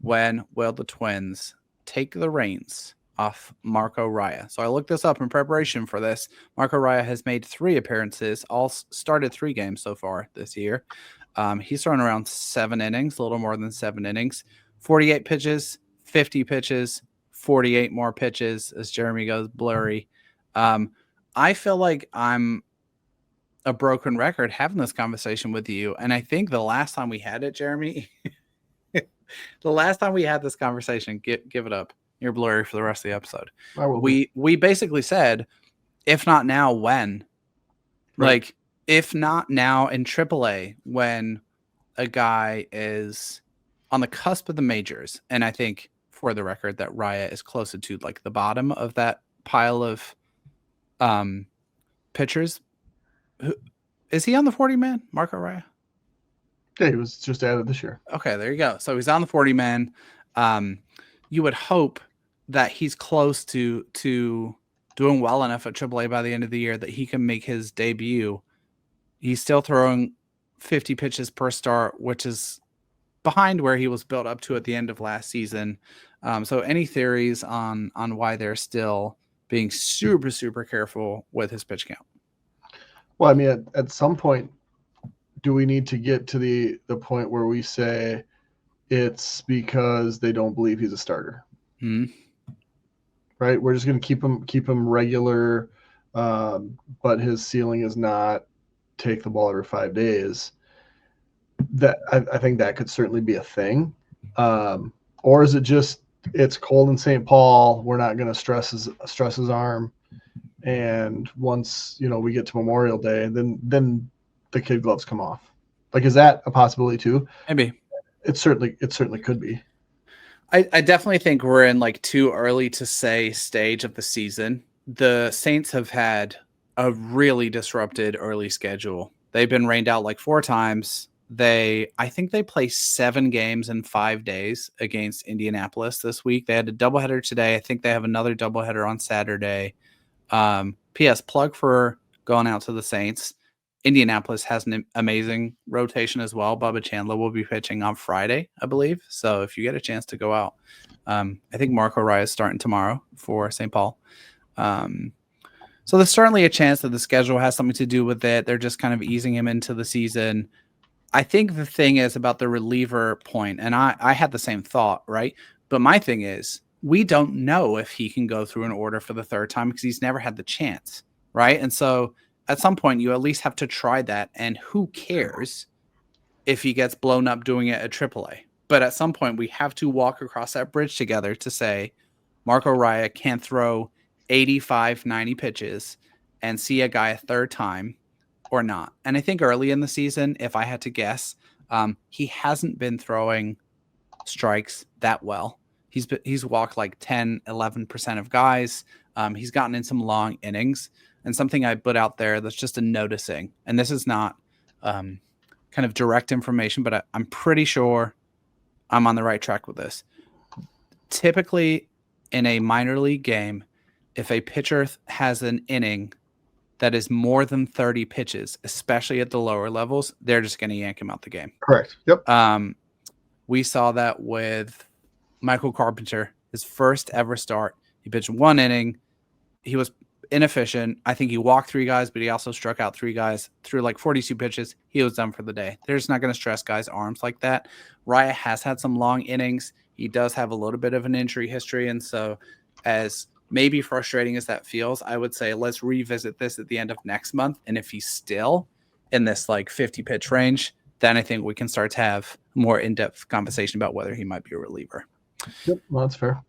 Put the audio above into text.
when will the Twins take the reins off Marco Raya? So I looked this up in preparation for this. Marco Raya has made 3 appearances, all started 3 games so far this year. He's thrown around 7 innings, a little more than 7 innings, 48 pitches, 50 pitches, 48 more pitches as Jeremy goes blurry. I feel like I'm a broken record having this conversation with you. And I think the last time we had it, Jeremy, the last time we had this conversation, give it up. You're blurry for the rest of the episode. We basically said, if not now, when? Right. Like, if not now in AAA, when a guy is on the cusp of the majors, and I think for the record that Raya is closer to like the bottom of that pile of pitchers. Is he on the 40-man, Marco Raya? Yeah, he was just added this year. Okay, there you go. So he's on the 40-man. You would hope that he's close to doing well enough at AAA by the end of the year that he can make his debut. He's still throwing 50 pitches per start, which is behind where he was built up to at the end of last season. So any theories on why they're still being super, super careful with his pitch count? Well, I mean, at some point, do we need to get to the point where we say it's because they don't believe he's a starter? Mm-hmm. Right? We're just going to keep him regular, but his ceiling is not take the ball every 5 days. That I think that could certainly be a thing. Or is it just it's cold in St. Paul, we're not going to stress his arm, and once we get to Memorial Day, then the kid gloves come off? Like, is that a possibility too? Maybe. It certainly could be. I definitely think we're in like too early to say stage of the season. The Saints have had a really disrupted early schedule. They've been rained out like 4 times. I think they play 7 games in 5 days against Indianapolis this week. They had a doubleheader today. I think they have another doubleheader on Saturday. P.S. plug for going out to the Saints. Indianapolis has an amazing rotation as well. Bubba Chandler will be pitching on Friday, I believe. So if you get a chance to go out, I think Marco Raya is starting tomorrow for St. Paul. So there's certainly a chance that the schedule has something to do with it. They're just kind of easing him into the season. I think the thing is about the reliever point, and I had the same thought, right? But my thing is, we don't know if he can go through an order for the 3rd time because he's never had the chance, right? And so at some point, you at least have to try that, and who cares if he gets blown up doing it at AAA? But at some point, we have to walk across that bridge together to say Marco Raya can't throw 85, 90 pitches and see a guy a 3rd time or not. And I think early in the season, if I had to guess, he hasn't been throwing strikes that well. He's walked like 10, 11% of guys. He's gotten in some long innings. And something I put out there that's just a noticing, and this is not kind of direct information, but I'm pretty sure I'm on the right track with this. Typically, in a minor league game, if a pitcher has an inning that is more than 30 pitches, especially at the lower levels, they're just going to yank him out the game. Correct. Yep. We saw that with Michael Carpenter, his first ever start. He pitched 1 inning. He was inefficient. I think he walked 3 guys, but he also struck out 3 guys through like 42 pitches. He was done for the day. They're just not going to stress guys' arms like that. Raya has had some long innings. He does have a little bit of an injury history. And so as maybe frustrating as that feels, I would say let's revisit this at the end of next month. And if he's still in this like 50 pitch range, then I think we can start to have more in-depth conversation about whether he might be a reliever. Yep, well, that's fair.